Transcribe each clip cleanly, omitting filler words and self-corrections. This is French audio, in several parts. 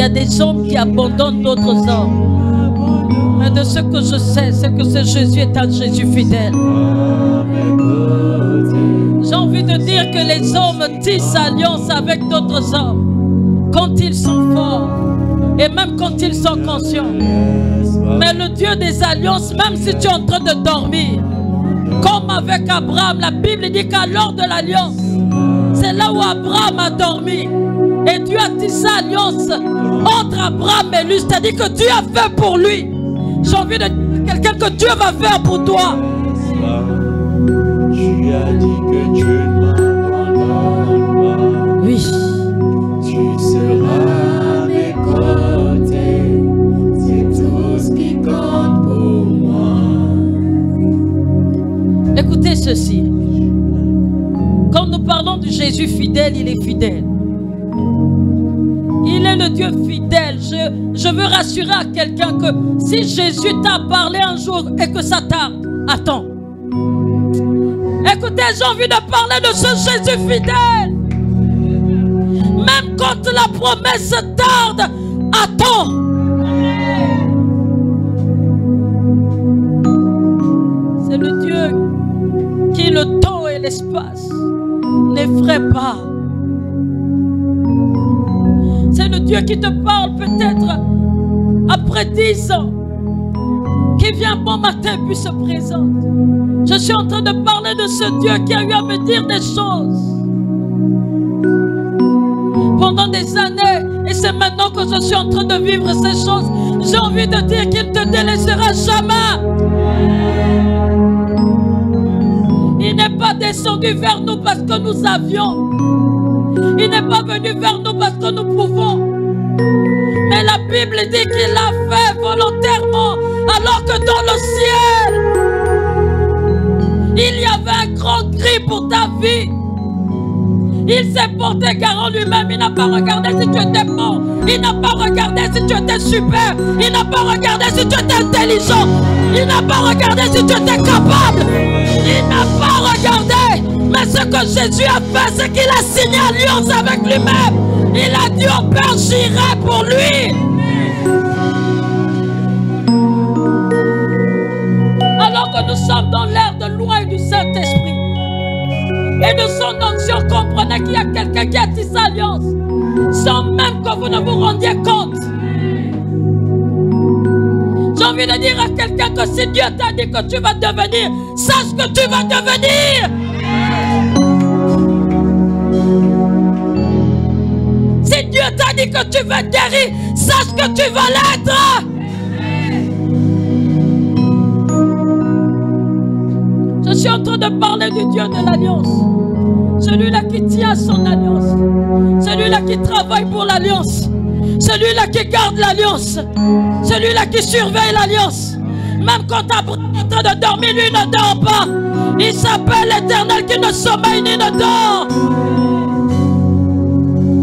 y a des hommes qui abandonnent d'autres hommes. Mais de ce que je sais, c'est que ce Jésus est un Jésus fidèle. J'ai envie de dire que les hommes tissent alliance avec d'autres hommes quand ils sont forts et même quand ils sont conscients. Mais le Dieu des alliances, même si tu es en train de dormir, comme avec Abraham, la Bible dit qu'à l'heure de l'alliance, c'est là où Abraham a dormi. Et Dieu a tissé alliance entre Abraham et lui. C'est-à-dire que Dieu a fait pour lui. J'ai envie de dire à quelqu'un que Dieu va faire pour toi. Tu as dit que Dieu ne m'abandonne pas. Oui. Tu seras à mes côtés. C'est tout ce qui compte pour moi. Écoutez ceci. Quand nous parlons du Jésus fidèle, il est fidèle. Il est le Dieu fidèle. Je veux rassurer à quelqu'un que si Jésus t'a parlé un jour et que ça tarde, attends. Écoutez, j'ai envie de parler de ce Jésus fidèle. Même quand la promesse tarde, attends. C'est le Dieu qui le temps et l'espace n'effraie pas. C'est le Dieu qui te parle peut-être après 10 ans, qui vient bon matin puis se présente. Je suis en train de parler de ce Dieu qui a eu à me dire des choses pendant des années, et c'est maintenant que je suis en train de vivre ces choses. J'ai envie de dire qu'il ne te délaissera jamais. Il n'est pas descendu vers nous parce que nous avions. Il n'est pas venu vers nous parce que nous pouvons. Mais la Bible dit qu'il l'a fait volontairement, alors que dans le ciel, il y avait un grand cri pour ta vie. Il s'est porté garant lui-même. Il n'a pas regardé si tu étais bon. Il n'a pas regardé si tu étais super. Il n'a pas regardé si tu étais intelligent. Il n'a pas regardé si tu étais capable. Il n'a pas regardé. Mais ce que Jésus a fait, c'est qu'il a signé alliance avec lui-même. Il a dit au Père, j'irai pour lui. Alors que nous sommes dans l'ère de loi et du Saint-Esprit et de son onction, comprenez qu'il y a quelqu'un qui a tissé alliance sans même que vous ne vous rendiez compte. J'ai envie de dire à quelqu'un que si Dieu t'a dit que tu vas devenir, sache que tu vas devenir. Si Dieu t'a dit que tu vas guérir, sache que tu vas l'être. Je suis en train de parler du Dieu de l'alliance. Celui-là qui tient son alliance. Celui-là qui travaille pour l'alliance. Celui-là qui garde l'alliance. Celui-là qui surveille l'alliance. Même quand Abraham est en train de dormir, lui ne dort pas. Il s'appelle l'Éternel qui ne sommeille ni ne dort.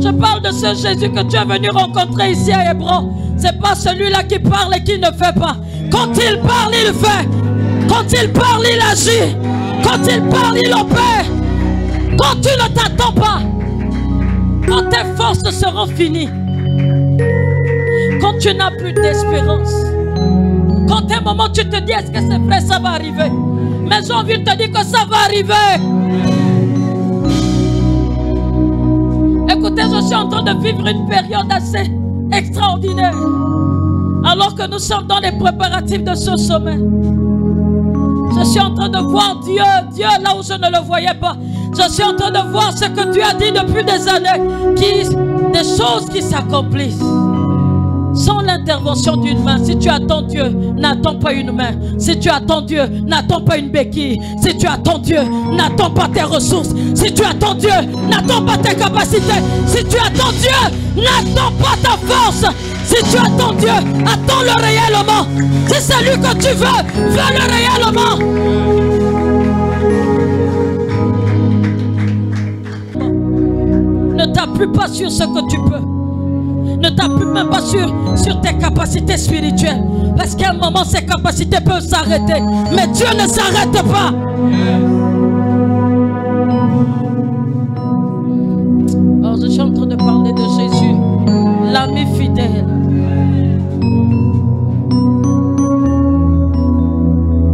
Je parle de ce Jésus que tu es venu rencontrer ici à Hébron. C'est pas celui-là qui parle et qui ne fait pas. Quand il parle, il fait. Quand il parle, il agit. Quand il parle, il opère. Quand tu ne t'attends pas, quand tes forces seront finies, quand tu n'as plus d'espérance, quand à un moment tu te dis est-ce que c'est vrai, ça va arriver. Mais j'ai envie de te dire que ça va arriver. Écoutez, je suis en train de vivre une période assez extraordinaire. Alors que nous sommes dans les préparatifs de ce sommet, je suis en train de voir Dieu là où je ne le voyais pas. Je suis en train de voir ce que tu as dit depuis des années, des choses qui s'accomplissent sans l'intervention d'une main. Si tu attends Dieu, n'attends pas une main. Si tu attends Dieu, n'attends pas une béquille. Si tu attends Dieu, n'attends pas tes ressources. Si tu attends Dieu, n'attends pas tes capacités. Si tu attends Dieu, n'attends pas ta force. Si tu attends Dieu, attends-le réellement. Si c'est lui que tu veux, veux-le réellement. Ne t'appuie pas sur ce que tu peux. Ne t'appuie même pas sur tes capacités spirituelles. Parce qu'à un moment, ces capacités peuvent s'arrêter. Mais Dieu ne s'arrête pas. Alors, je suis en train de parler de Jésus, l'ami fidèle. d'elle.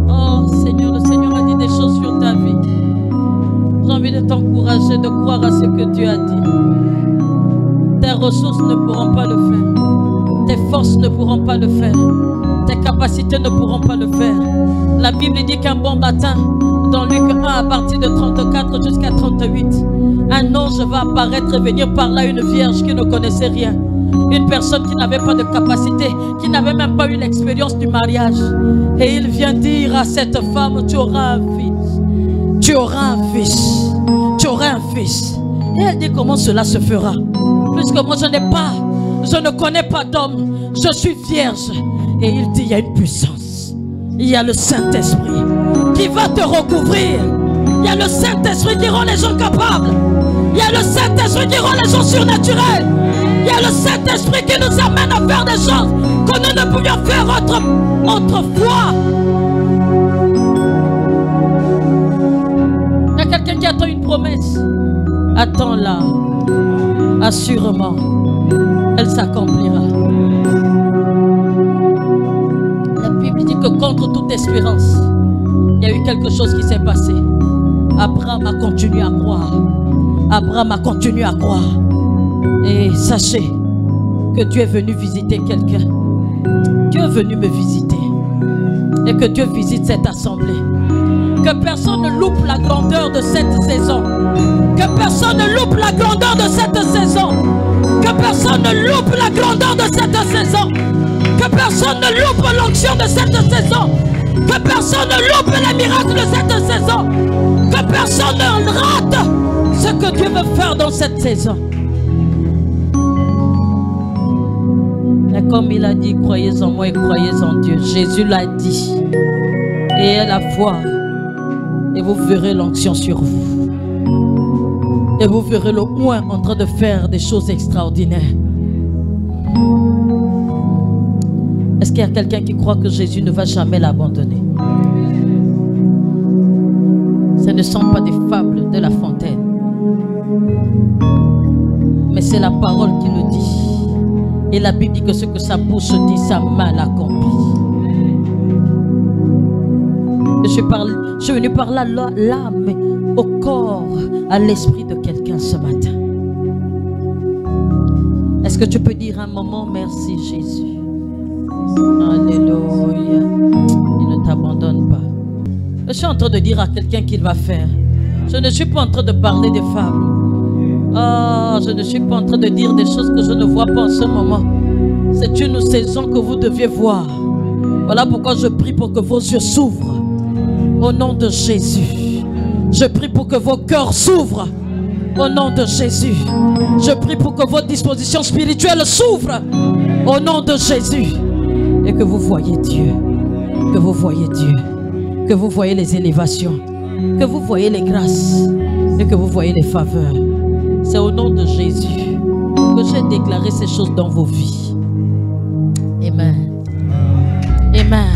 Oh Seigneur, le Seigneur a dit des choses sur ta vie. J'ai envie de t'encourager, de croire à ce que Dieu a dit. Tes ressources ne pourront pas le faire. Tes forces ne pourront pas le faire. Tes capacités ne pourront pas le faire. La Bible dit qu'un bon matin, dans Luc 1 à partir de 34 jusqu'à 38, un ange va apparaître et venir par là une vierge qui ne connaissait rien. Une personne qui n'avait pas de capacité, qui n'avait même pas eu l'expérience du mariage. Et il vient dire à cette femme, tu auras un fils. Tu auras un fils. Tu auras un fils. Et elle dit, comment cela se fera? Puisque moi je ne connais pas d'homme. Je suis vierge. Et il dit, il y a une puissance. Il y a le Saint-Esprit qui va te recouvrir. Il y a le Saint-Esprit qui rend les gens capables. Il y a le Saint-Esprit qui rend les gens surnaturels. Il y a le Saint-Esprit qui nous amène à faire des choses que nous ne pouvions faire autrefois. Il y a quelqu'un qui attend une promesse. Attends-la. Assurément, elle s'accomplira. La Bible dit que contre toute espérance, il y a eu quelque chose qui s'est passé. Abraham a continué à croire. Abraham a continué à croire. Et sachez que Dieu est venu visiter quelqu'un. Dieu est venu me visiter. Et que Dieu visite cette assemblée. Que personne ne loupe la grandeur de cette saison. Que personne ne loupe la grandeur de cette saison. Que personne ne loupe la grandeur de cette saison. Que personne ne loupe l'onction de cette saison. Que personne ne loupe les miracles de cette saison. Que personne ne rate ce que Dieu veut faire dans cette saison. Et comme il a dit, croyez en moi et croyez en Dieu. Jésus l'a dit. Et elle a foi. Et vous verrez l'onction sur vous. Et vous verrez le moins en train de faire des choses extraordinaires. Est-ce qu'il y a quelqu'un qui croit que Jésus ne va jamais l'abandonner? Ce ne sont pas des fables de La Fontaine. Mais c'est la parole qui le dit. Et la Bible dit que ce que sa bouche dit, sa main l'accomplit. Je suis venu parler à l'âme, au corps, à l'esprit de quelqu'un ce matin. Est-ce que tu peux dire un moment merci Jésus? Alléluia. Il ne t'abandonne pas. Je suis en train de dire à quelqu'un qu'il va faire. Je ne suis pas en train de parler des fables. Je ne suis pas en train de dire des choses que je ne vois pas en ce moment. C'est une saison que vous deviez voir. Voilà pourquoi je prie pour que vos yeux s'ouvrent. Au nom de Jésus. Je prie pour que vos cœurs s'ouvrent. Au nom de Jésus. Je prie pour que vos dispositions spirituelles s'ouvrent. Au nom de Jésus. Et que vous voyez Dieu. Que vous voyez Dieu. Que vous voyez les élévations. Que vous voyez les grâces. Et que vous voyez les faveurs. C'est au nom de Jésus que j'ai déclaré ces choses dans vos vies. Amen. Amen.